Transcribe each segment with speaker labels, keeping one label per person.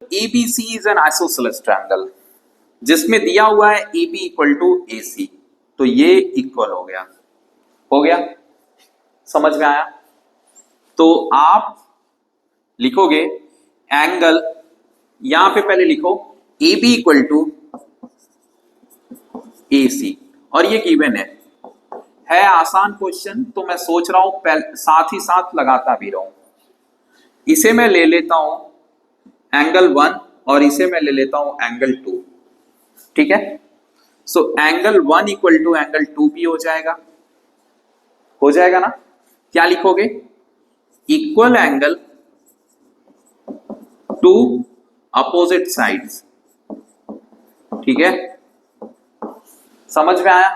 Speaker 1: ABC is an isosceles triangle जिसमें दिया हुआ है AB इक्वल टू AC, तो ये इक्वल हो गया, समझ में आया? तो आप लिखोगे एंगल, यहां पे पहले लिखो AB इक्वल टू AC और ये गिवन है आसान क्वेश्चन, तो मैं सोच रहा हूं साथ ही साथ लगाता भी रहूं। इसे मैं ले लेता हूं एंगल 1 और इसे मैं ले लेता हूं एंगल 2, ठीक है? So angle 1 equal to angle 2 भी हो जाएगा ना? क्या लिखोगे? Equal angle to opposite sides, ठीक है? समझ में आया?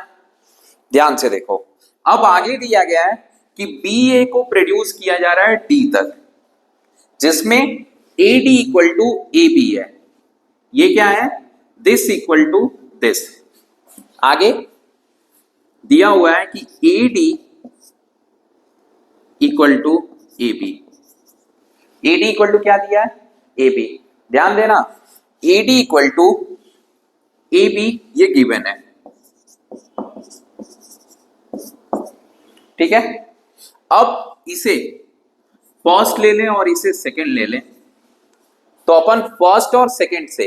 Speaker 1: ध्यान से देखो, अब आगे दिया गया है कि BA को प्रोड्यूस किया जा रहा है D तक, जिसमें AD इक्वल टू AB है। ये क्या है? This equal to this. आगे दिया हुआ है कि AD equal to AB। AD equal to क्या दिया है? AB। ध्यान देना, AD इक्वल टू AB ये गिवन है, ठीक है? अब इसे फर्स्ट ले लें और इसे सेकंड ले लें, तो अपन फर्स्ट और सेकंड से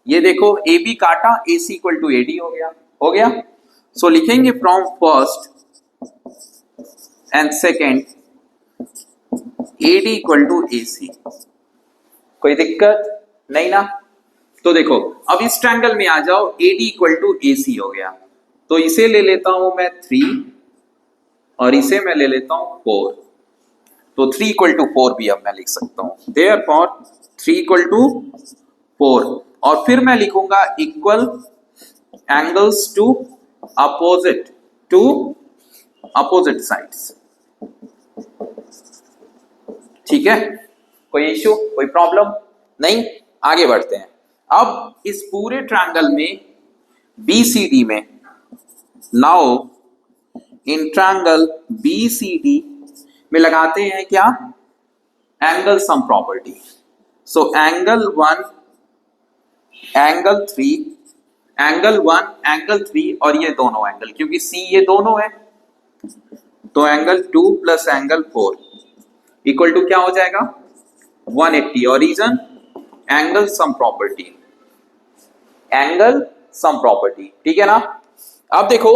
Speaker 1: ये देखो AB काटा, AC इक्वल टू AD हो गया। सो लिखेंगे from first and second AD equal to AC। कोई दिक्कत नहीं ना? तो देखो अब इस ट्रायंगल में आ जाओ, AD इक्वल टू AC हो गया, तो इसे ले लेता हूं मैं 3 और इसे मैं ले लेता हूं 4, तो 3 इक्वल टू 4 भी अब मैं लिख सकता हूं। देयरफॉर 3 इक्वल टू 4, और फिर मैं लिखूंगा equal angles to opposite sides, ठीक है? कोई इश्यू, कोई प्रॉब्लम नहीं? आगे बढ़ते हैं। अब इस पूरे ट्रायंगल में BCD में, नाउ इन ट्रायंगल BCD में लगाते हैं क्या? Angle sum property. सो एंगल 1 एंगल 3 एंगल 1 एंगल 3 और ये दोनों एंगल, क्योंकि C ये दोनों है, तो angle 2 plus angle 4 equal to क्या हो जाएगा? 180। और रीजन एंगल सम प्रॉपर्टी, ठीक है ना? अब देखो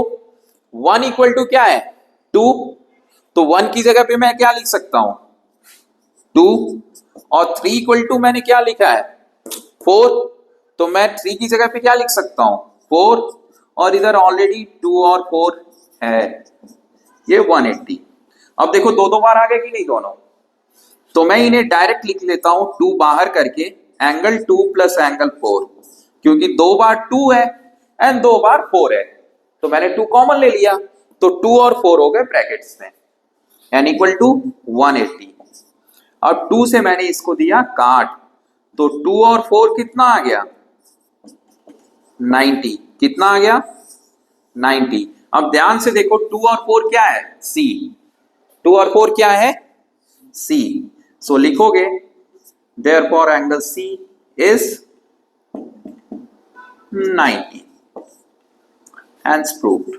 Speaker 1: 1 इक्वल टू क्या है? 2, तो 1 की जगह पे मैं क्या लिख सकता हूं? 2, और 3 इक्वल टू मैंने क्या लिखा है? 4, तो मैं 3 की जगह पे क्या लिख सकता हूं? 4, और इधर ऑलरेडी 2 और 4 है, ये 180। अब देखो दो बार आ गए कि नहीं दोनों, तो मैं इन्हें डायरेक्ट लिख लेता हूं 2 बाहर करके, एंगल 2 प्लस एंगल 4, क्योंकि 2 बार 2 है एंड 2 बार 4 है, तो मैंने 2 कॉमन ले लिया, तो 2 और 4 हो गए ब्रैकेट्स में, एन इक्वल टू 180। अब 2 से मैंने इसको दिया काट, तो 2 और 4 कितना आ गया? 90। कितना आ गया? 90। अब ध्यान से देखो 2 और 4 क्या है? C। 2 और 4 क्या है? C। सो लिखोगे therefore angle C is 90, hence proved.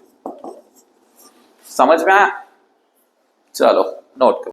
Speaker 1: समझ में आया? चलो नोट करो।